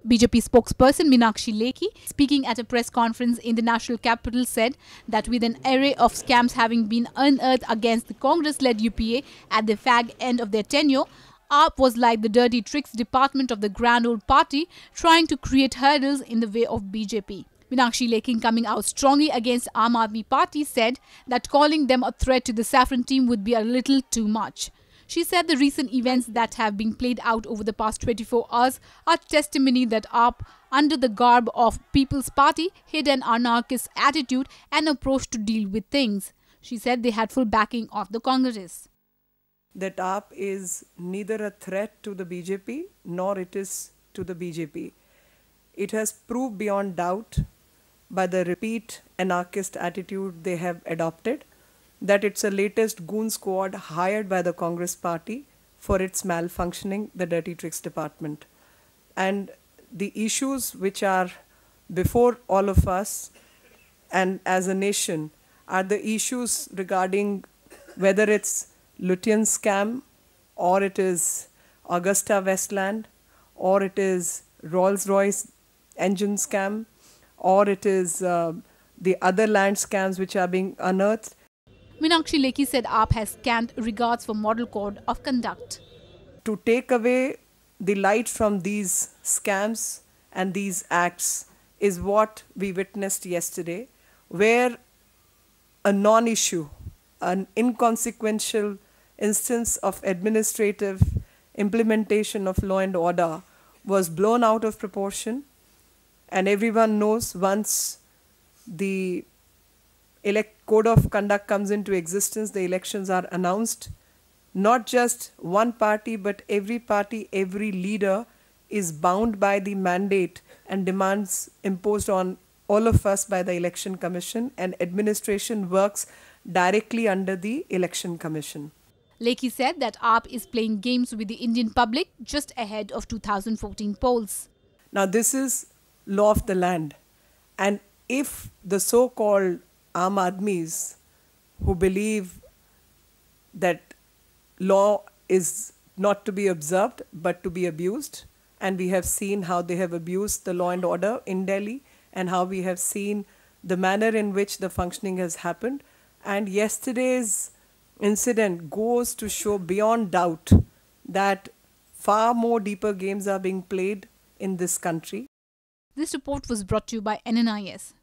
BJP spokesperson Meenakshi Lekhi, speaking at a press conference in the national capital, said that with an array of scams having been unearthed against the Congress-led UPA at the fag end of their tenure, AAP was like the dirty tricks department of the grand old party trying to create hurdles in the way of BJP. Meenakshi Lekhi, coming out strongly against Aam Aadmi Party, said that calling them a threat to the saffron team would be a little too much. She said the recent events that have been played out over the past 24 hours are testimony that AAP, under the garb of People's Party, hid an anarchist attitude and approach to deal with things. She said they had full backing of the Congress. That AAP is neither a threat to the BJP nor it is to the BJP. It has proved beyond doubt by the repeat anarchist attitude they have adopted that it's a latest goon squad hired by the Congress party for its malfunctioning, the dirty tricks department. And the issues which are before all of us and as a nation are the issues regarding whether it's Lutyens scam or it is Augusta Westland or it is Rolls-Royce engine scam or it is the other land scams which are being unearthed. Meenakshi Lekhi said AAP has scant regards for model code of conduct. To take away the light from these scams and these acts is what we witnessed yesterday, where a non-issue, an inconsequential instance of administrative implementation of law and order was blown out of proportion. And everyone knows once the code of conduct comes into existence, the elections are announced. Not just one party, but every party, every leader is bound by the mandate and demands imposed on all of us by the Election Commission, and administration works directly under the Election Commission. Lekhi said that AAP is playing games with the Indian public just ahead of 2014 polls. Now this is law of the land, and if the so-called Aam Aadmis who believe that law is not to be observed but to be abused, and we have seen how they have abused the law and order in Delhi and how we have seen the manner in which the functioning has happened, and yesterday's incident goes to show beyond doubt that far more deeper games are being played in this country. This report was brought to you by NNIS.